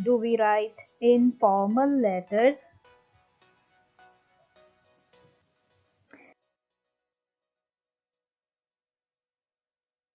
do we write informal letters?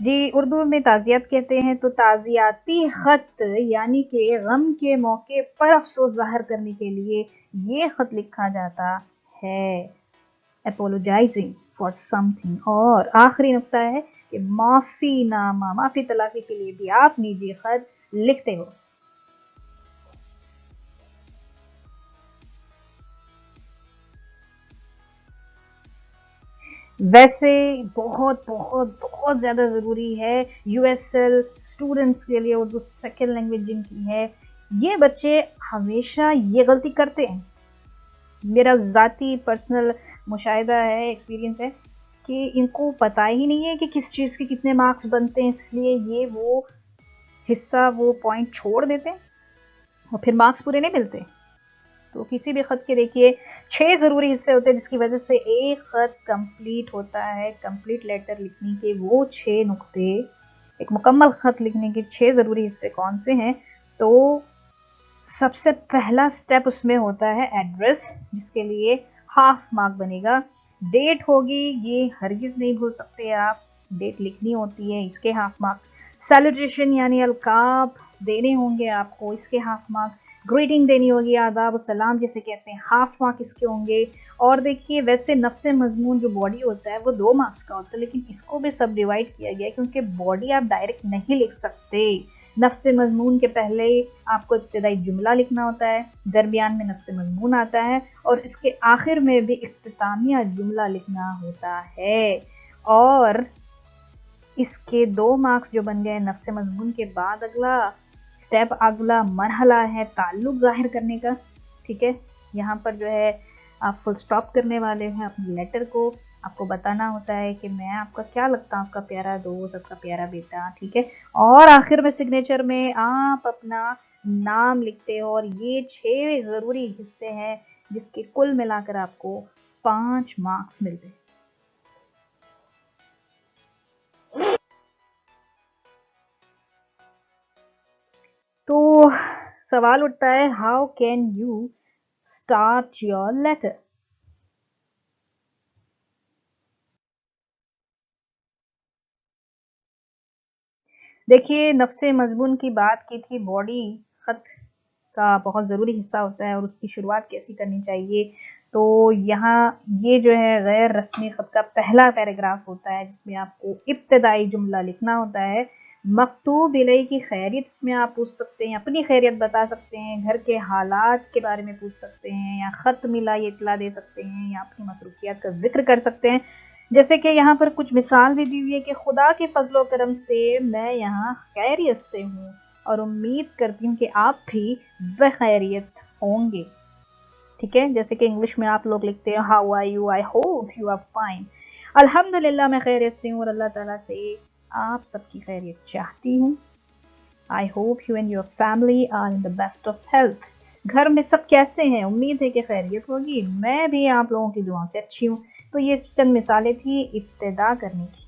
جی اردو میں تعزیت کہتے ہیں، تو تعزیاتی خط یعنی کہ غم کے موقع پر افسوس ظاہر کرنے کے لیے یہ خط لکھا جاتا ہے، apologizing for something۔ اور آخری نقطہ ہے کہ معافی نامہ، معافی تلافی کے لیے بھی آپ نجی خط لکھتے ہو۔ ویسے بہت بہت بہت زیادہ ضروری ہے یو ایس ایل اسٹوڈنٹس کے لیے، اردو سیکنڈ لینگویج جن کی ہے، یہ بچے ہمیشہ یہ غلطی کرتے ہیں۔ میرا ذاتی پرسنل مشاہدہ ہے، ایکسپیرینس ہے کہ ان کو پتہ ہی نہیں ہے کہ کس چیز کے کتنے مارکس بنتے ہیں، اس لیے یہ وہ حصہ وہ پوائنٹ چھوڑ دیتے ہیں اور پھر مارکس پورے نہیں ملتے۔ تو کسی بھی خط کے دیکھیے 6 ضروری حصے ہوتے ہیں جس کی وجہ سے ایک خط کمپلیٹ ہوتا ہے۔ کمپلیٹ لیٹر لکھنے کے وہ 6 نقطے، ایک مکمل خط لکھنے کے 6 ضروری حصے کون سے ہیں؟ تو سب سے پہلا سٹیپ اس میں ہوتا ہے ایڈریس، جس کے لیے ہاف مارک بنے گا۔ ڈیٹ ہوگی، یہ ہرگز نہیں بھول سکتے آپ، ڈیٹ لکھنی ہوتی ہے، اس کے ہاف مارک۔ سیلوٹیشن یعنی القاب دینے ہوں گے آپ کو، اس کے ہاف مارک۔ گریٹنگ دینی ہوگی، آداب و سلام جسے کہتے ہیں، ہاف مارک اس کے ہوں گے۔ اور دیکھیے ویسے نفس مضمون جو باڈی ہوتا ہے وہ 2 مارکس کا ہوتا ہے، لیکن اس کو بھی سب ڈیوائڈ کیا گیا کیونکہ باڈی آپ ڈائریکٹ نہیں لکھ سکتے۔ نفس مضمون کے پہلے آپ کو ابتدائی جملہ لکھنا ہوتا ہے، درمیان میں نفس مضمون آتا ہے، اور اس کے آخر میں بھی اختتامیہ جملہ لکھنا ہوتا ہے۔ اور اس کے 2 مارکس جو بن گئے نفس مضمون کے بعد اگلا سٹیپ، اگلا مرحلہ ہے تعلق ظاہر کرنے کا، ٹھیک ہے۔ یہاں پر جو ہے آپ فل سٹاپ کرنے والے ہیں اپنے لیٹر کو، آپ کو بتانا ہوتا ہے کہ میں آپ کا کیا لگتا ہوں، آپ کا پیارا دوست، آپ کا پیارا بیٹا، ٹھیک ہے۔ اور آخر میں سگنیچر میں آپ اپنا نام لکھتے ہو، اور یہ 6 ضروری حصے ہیں جس کے کل ملا کر آپ کو 5 مارکس ملتے ہیں۔ تو سوال اٹھتا ہے، how can you start your letter? دیکھیے نفس مضمون کی بات کی تھی، باڈی خط کا بہت ضروری حصہ ہوتا ہے اور اس کی شروعات کیسی کرنی چاہیے۔ تو یہاں یہ جو ہے غیر رسمی خط کا پہلا پیراگراف ہوتا ہے جس میں آپ کو ابتدائی جملہ لکھنا ہوتا ہے۔ مکتوب الیہ کی خیریت، اس میں آپ پوچھ سکتے ہیں، اپنی خیریت بتا سکتے ہیں، گھر کے حالات کے بارے میں پوچھ سکتے ہیں، یا خط ملا یہ اطلاع دے سکتے ہیں، یا اپنی مصروفیات کا ذکر کر سکتے ہیں۔ جیسے کہ یہاں پر کچھ مثال بھی دی ہوئی ہے کہ خدا کے فضل و کرم سے میں یہاں خیریت سے ہوں اور امید کرتی ہوں کہ آپ بھی بخیریت ہوں گے، ٹھیک ہے۔ جیسے کہ انگلش میں آپ لوگ لکھتے ہیں how are you, I hope you are fine. الحمدللہ میں خیریت سے ہوں اور اللہ تعالیٰ سے آپ سب کی خیریت چاہتی ہوں۔ I hope you and your family are in the best of health. گھر میں سب کیسے ہیں؟ امید ہے کہ خیریت ہوگی، میں بھی آپ لوگوں کی دعاؤں سے اچھی ہوں۔ تو یہ چند مثالیں تھی ابتدا کرنے کی۔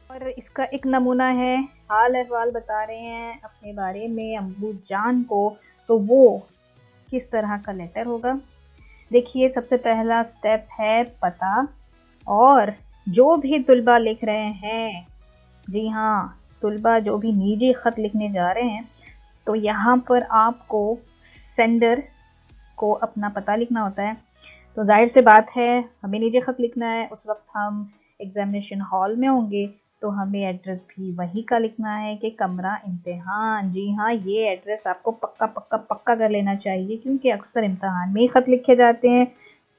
اور اس کا ایک نمونہ ہے، حال احوال بتا رہے ہیں اپنے بارے میں ابو جان کو، تو وہ کس طرح کا لیٹر ہوگا؟ دیکھیے سب سے پہلا سٹیپ ہے پتہ، اور جو بھی طلبہ لکھ رہے ہیں، جی ہاں طلبہ جو بھی نجی خط لکھنے جا رہے ہیں، تو یہاں پر آپ کو سینڈر کو اپنا پتہ لکھنا ہوتا ہے۔ تو ظاہر سے بات ہے ہمیں نجی خط لکھنا ہے، اس وقت ہم ایگزامینیشن ہال میں ہوں گے، تو ہمیں ایڈریس بھی وہی کا لکھنا ہے کہ کمرہ امتحان۔ جی ہاں یہ ایڈریس آپ کو پکا پکا پکا کر لینا چاہیے، کیونکہ اکثر امتحان میں ہی خط لکھے جاتے ہیں۔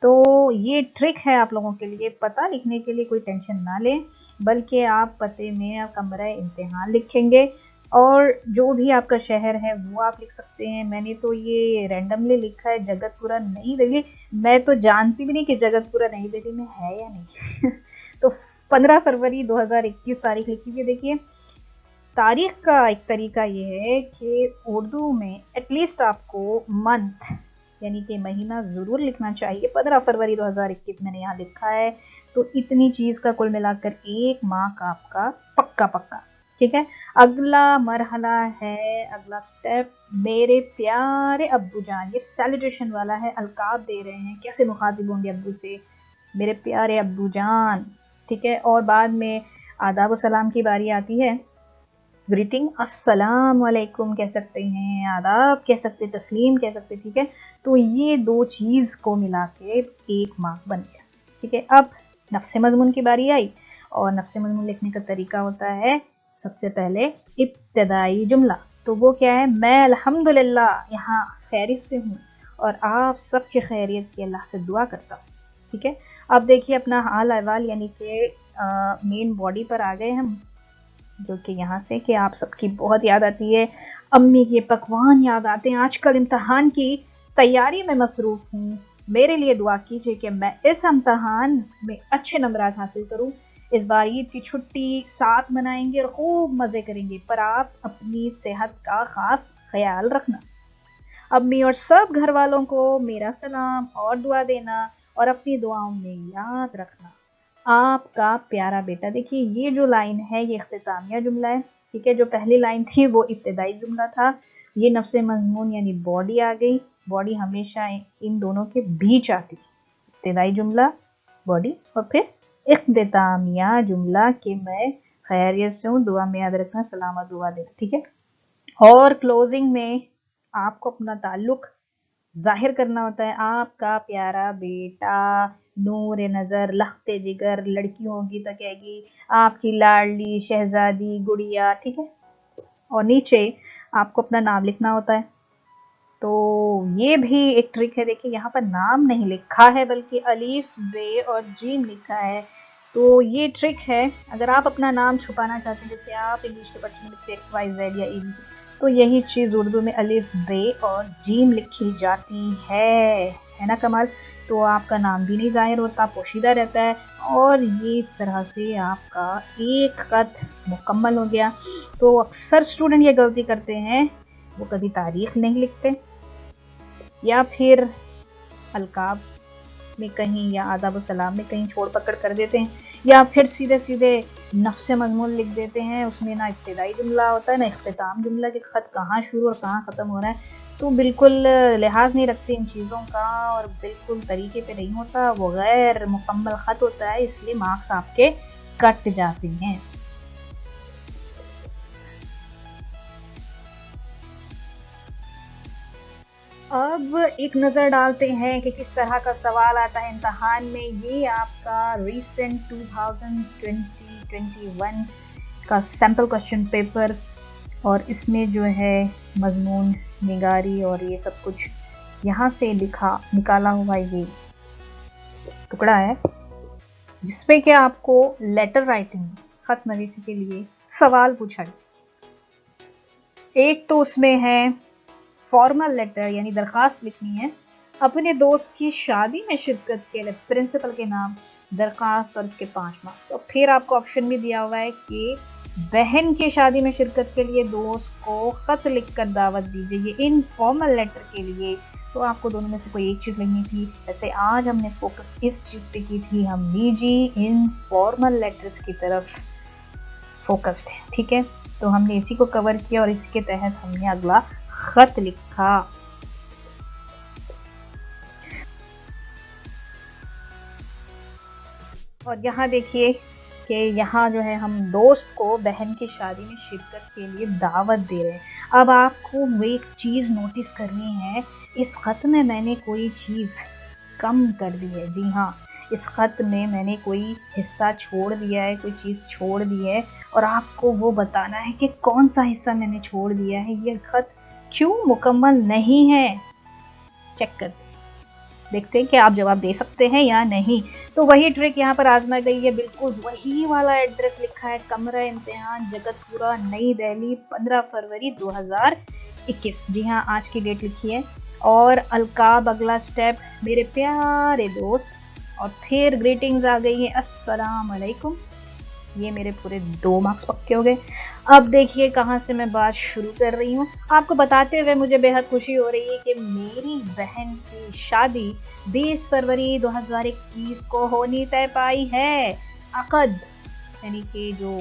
تو یہ ٹرک ہے آپ لوگوں کے لیے، پتہ لکھنے کے لیے کوئی ٹینشن نہ لیں، بلکہ آپ پتے میں کمرہ امتحان لکھیں گے، اور جو بھی آپ کا شہر ہے وہ آپ لکھ سکتے ہیں۔ میں نے تو یہ رینڈملی لکھا ہے جگت پورا نئی دہلی، میں تو جانتی بھی نہیں کہ جگت پورا نئی دہلی میں ہے یا نہیں۔ تو 15 فروری 2021 تاریخ لکھی ہوئی۔ دیکھیے تاریخ کا ایک طریقہ یہ ہے کہ اردو میں ایٹ لیسٹ آپ کو منتھ یعنی کہ مہینہ ضرور لکھنا چاہیے۔ 15 فروری 2021 میں نے یہاں لکھا ہے، تو اتنی چیز کا کل ملا کر 1 مارک آپ کا پکا پکا۔ ٹھیک ہے. اگلا مرحلہ ہے، اگلا سٹیپ، میرے پیارے ابو جان. یہ سیلیبریشن والا ہے، القاب دے رہے ہیں، کیسے مخاطب ہوں گے ابو سے، میرے پیارے ابو جان. ٹھیک ہے. اور بعد میں آداب و سلام کی باری آتی ہے. گریٹنگ السلام علیکم کہہ سکتے ہیں، آداب کہہ سکتے، تسلیم کہہ سکتے. ٹھیک ہے. تو یہ دو چیز کو ملا کے 1 مارک بن گیا. ٹھیک ہے. اب نفس مضمون کی باری آئی، اور نفس مضمون لکھنے کا طریقہ ہوتا ہے سب سے پہلے ابتدائی جملہ. تو وہ کیا ہے، میں الحمدللہ یہاں خیریت سے ہوں اور آپ سب کی خیریت کی اللہ سے دعا کرتا ہوں. ٹھیک ہے. اب دیکھیے اپنا حال احوال، یعنی کہ مین باڈی پر آ گئے ہم، جو کہ یہاں سے کہ آپ سب کی بہت یاد آتی ہے، امی کے پکوان یاد آتے ہیں. آج کل امتحان کی تیاری میں مصروف ہوں، میرے لیے دعا کیجیے کہ میں اس امتحان میں اچھے نمبرات حاصل کروں. اس بار عید کی چھٹی ساتھ منائیں گے اور خوب مزے کریں گے، پر آپ اپنی صحت کا خاص خیال رکھنا. امی اور سب گھر والوں کو میرا سلام اور دعا دینا، اور اپنی دعاؤں میں یاد رکھنا. آپ کا پیارا بیٹا. دیکھیے یہ جو لائن ہے یہ اختتامیہ جملہ ہے. ٹھیک ہے. جو پہلی لائن تھی وہ ابتدائی جملہ تھا. یہ نفس مضمون یعنی باڈی آ گئی. باڈی ہمیشہ ان دونوں کے بیچ آتی، ابتدائی جملہ باڈی، اور پھر اختتامیہ جملہ کہ میں خیریت سے ہوں، دعا میں یاد رکھنا، سلامت دعا دینا. ٹھیک ہے. اور کلوزنگ میں آپ کو اپنا تعلق ظاہر کرنا ہوتا ہے. آپ کا پیارا بیٹا، نور نظر، لخت جگر، لڑکی ہوگی تو کہے گی آپ کی لاڈلی شہزادی گڑیا. ٹھیک ہے. اور نیچے آپ کو اپنا نام لکھنا ہوتا ہے. تو یہ بھی ایک ٹرک ہے. دیکھیے یہاں پر نام نہیں لکھا ہے بلکہ الف بے اور جیم لکھا ہے. تو یہ ٹرک ہے. اگر آپ اپنا نام چھپانا چاہتے ہیں، جیسے آپ انگلش کے پڑھنے میں لکھتے XYZ یا ABC، تو یہی چیز اردو میں الف بے اور جیم لکھی جاتی ہے نا کمال. تو آپ کا نام بھی نہیں ظاہر ہوتا، پوشیدہ رہتا ہے، اور یہ اس طرح سے آپ کا ایک خط مکمل ہو گیا. تو اکثر اسٹوڈنٹ یہ غلطی کرتے ہیں، وہ کبھی تاریخ نہیں لکھتے، یا پھر القاب میں کہیں یا آداب و سلام میں کہیں چھوڑ پکڑ کر دیتے ہیں، یا پھر سیدھے سیدھے نفس مضمون لکھ دیتے ہیں. اس میں نہ ابتدائی جملہ ہوتا ہے نہ اختتام جملہ، کہ خط کہاں شروع اور کہاں ختم ہو رہا ہے. تو بالکل لحاظ نہیں رکھتے ان چیزوں کا، اور بالکل طریقے پہ نہیں ہوتا، وہ غیر مکمل خط ہوتا ہے، اس لیے مارکس آپ کے کٹ جاتے ہیں. اب ایک نظر ڈالتے ہیں کہ کس طرح کا سوال آتا ہے امتحان میں. یہ آپ کا ریسنٹ 2020-21 کا سیمپل کوشچن پیپر، اور اس میں جو ہے مضمون نگاری اور یہ سب کچھ یہاں سے نکالا ہوا یہ ٹکڑا ہے، جس پہ کہ آپ کو لیٹر رائٹنگ، خط نویسی کے لیے سوال پوچھا گیا. ایک تو اس میں ہے فارمل لیٹر، یعنی درخواست لکھنی ہے اپنے دوست کی شادی میں شرکت کے لیے، پرنسپل کے نام، درخواست اور اس کے 5 مارکس. اور پھر آپ کو آپشن بھی دیا ہوا ہے کہ بہن کی شادی میں شرکت کے لیے دوست کو خط لکھ کر دعوت دیجیے. یہ انفارمل لیٹر کے لیے. تو آپ کو دونوں میں سے کوئی ایک چیز لکھنی تھی. ویسے آج ہم نے فوکس اس چیز پہ کی تھی، ہم نجی انفارمل لیٹرز کی طرف فوکسڈ ہیں. ٹھیک ہے. تو ہم نے اسی کو کور کیا، اور اسی کے تحت ہم نے اگلا خط لکھا. اور یہاں دیکھیے کہ یہاں جو ہے ہم دوست کو بہن کی شادی میں شرکت کے لیے دعوت دے رہے ہیں. اب آپ کو ایک چیز نوٹس کرنی ہے، اس خط میں میں نے کوئی چیز کم کر دی ہے. جی ہاں، اس خط میں میں نے کوئی حصہ چھوڑ دیا ہے، کوئی چیز چھوڑ دی ہے، اور آپ کو وہ بتانا ہے کہ کون سا حصہ میں نے چھوڑ دیا ہے. یہ خط کیوں مکمل نہیں ہے، چیک کرتے دیکھتے ہیں کہ آپ جواب دے سکتے ہیں یا نہیں. تو وہی ٹرک یہاں پر آزمائی گئی ہے. بالکل وہی والا ایڈریس لکھا ہے، کمرہ امتحان جگت پورا، نئی دہلی، 15 فروری 2021. جی ہاں، آج کی ڈیٹ لکھی ہے. اور القاب اگلا سٹیپ، میرے پیارے دوست، اور پھر گریٹنگز آ گئی ہے السلام علیکم. یہ میرے پورے 2 مارکس پکے ہو گئے. اب دیکھیے کہاں سے میں بات شروع کر رہی ہوں. آپ کو بتاتے ہوئے مجھے بے حد خوشی ہو رہی ہے کہ میری بہن کی شادی 20 فروری 2021 کو ہونی طے پائی ہے. عقد یعنی کہ جو